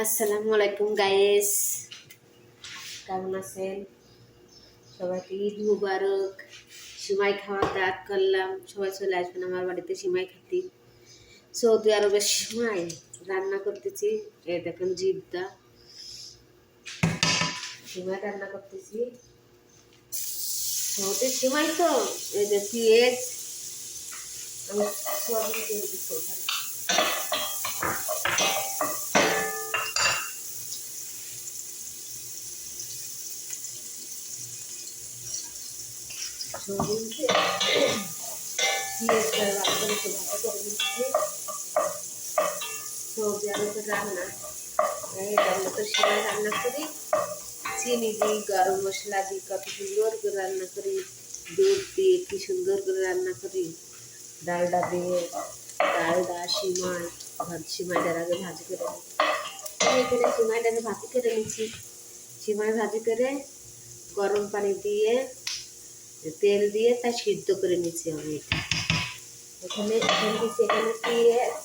আসসালামু আলাইকুম গাইস, কেমন আছেন? সবাইকে ঈদ মুবারক। সিমাই খাওয়ার দাওয়াত করলাম, সবাই চলে আসবেন আমার বাড়িতে সিমাই খেতে। সৌদি আরবের সিমাই রান্না করতেছি। এই দেখেন জিদ্দা সিমাই রান্না করতেছি। সৌদি সিমাই তো এই যে পেঁয়াজ আমি সয়াবিন তেল দিচ্ছি ওখানে। সয়াবিন পেঁয়াজটা ভালো করে একটু ভাজা করে নিচ্ছি। সৌদি আরবের রান্না এটার মতো সিমাই রান্না করি, চিনি দিই, গরম মশলা দিই, কত সুন্দর করে রান্না করি। দুধ দিয়ে কি সুন্দর করে রান্না করি। ডালডা দিয়ে ডালডা সিমাই সিমাইটার আগে ভাজি করে নিই। এখানে সিমাইটাকে ভাজি করে নিচ্ছি। সিমাই ভাজি করে গরম পানি দিয়ে তেল দিয়ে তা সিদ্ধ করে নিচ্ছি আমি। এখানে দিচ্ছি এখানে পেঁয়াজ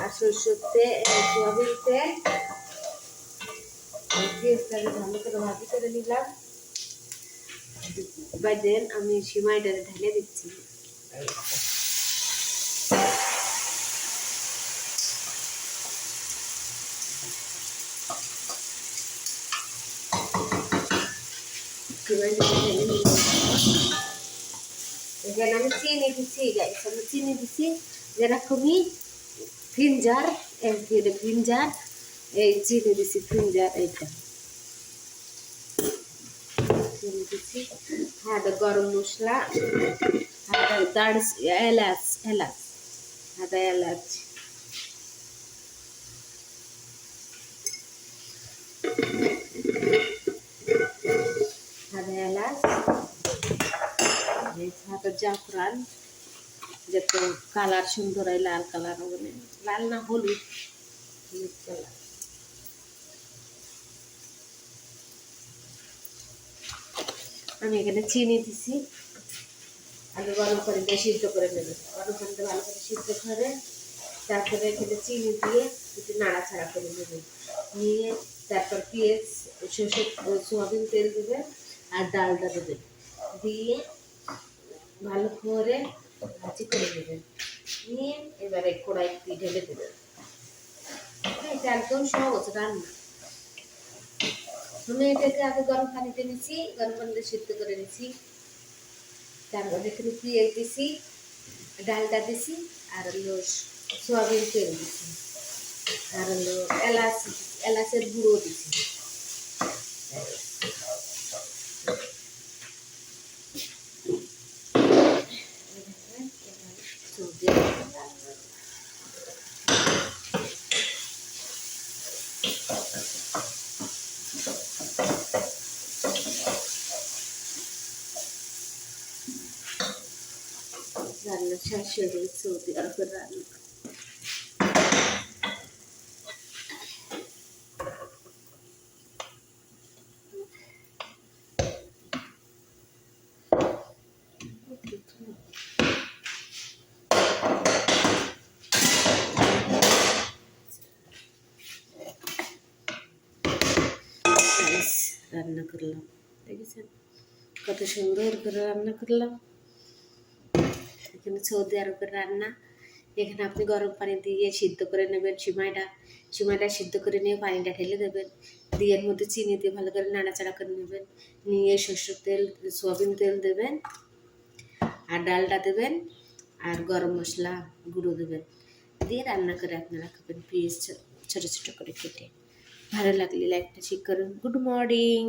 আর সরষের তেল, সয়াবিন তেল। পেঁয়াজটাকে ভালো করে ভাজি করে নিলাম। দেন আমি সিমাইটা ঢেলে দিচ্ছি। এখানে আমি চিনি দিচ্ছি গাইস, আমি চিনি দিচ্ছি যেরকমই ফিনজার ফিনজার এই চিনি দিচ্ছি ফিনজার এইটা চিনি দিচ্ছি। হ্যাঁ গরম মশলা, হ্যাঁ দাঁড় এলাচ এলাচ হ্যাঁ এলাচ হ্যাঁ এলাচ হাতের জাফরান যাতে কালার সুন্দর হয়, লাল কালার হবে না, লাল না হলুদ, হলুদ কালার। আমি এখানে চিনি দিছি। আগে গরম করে দিয়ে সিদ্ধ করে নেবে, গরম পানিতে ভালো করে সিদ্ধ করে তারপরে এখানে চিনি দিয়ে একটু নাড়াচাড়া করে নেবে। নিয়ে তারপর পেঁয়াজ সোয়াবিন তেল দেবে আর ডালটা দেবে, দিয়ে ভালো করে ভাজি করে নেবেন। নিয়ে এবারে কড়াইতে ঢেলে দেবেন। এটা একদম সহজ রান্না। আমি এটাকে আগে গরম পানিতে নিচ্ছি, গরম পানিতে সিদ্ধ করে নিচ্ছি। তারপর এখানে পেঁয়াজ দিছি, ডালটা দিছি, আর হলো সয়াবিন তেল দিছি, আর হলো এলাচের গুঁড়ো দিছি। রান্না শেষ হয়ে গেলে সৌদি আরবের রান্না। রান্না করলাম, দেখেছেন কত সুন্দর করে রান্না করলাম। এখানে সৌদি আরবের রান্না। এখানে আপনি গরম পানি দিয়ে সিদ্ধ করে নেবেন সিমাইটা সিদ্ধ করে নিয়ে পানিটা ঢেলে দেবেন, দিয়ে এর মধ্যে চিনি দিয়ে ভালো করে নাড়াচাড়া করে নেবেন। নিয়ে সরষের তেল সয়াবিন তেল দেবেন আর ডালটা দেবেন আর গরম মশলা গুঁড়ো দেবেন, দিয়ে রান্না করে আপনারা খাবেন পেঁয়াজ ছোটো ছোটো করে কেটে। ভালো লাগলে লাইকটা চেক করুন। Good morning.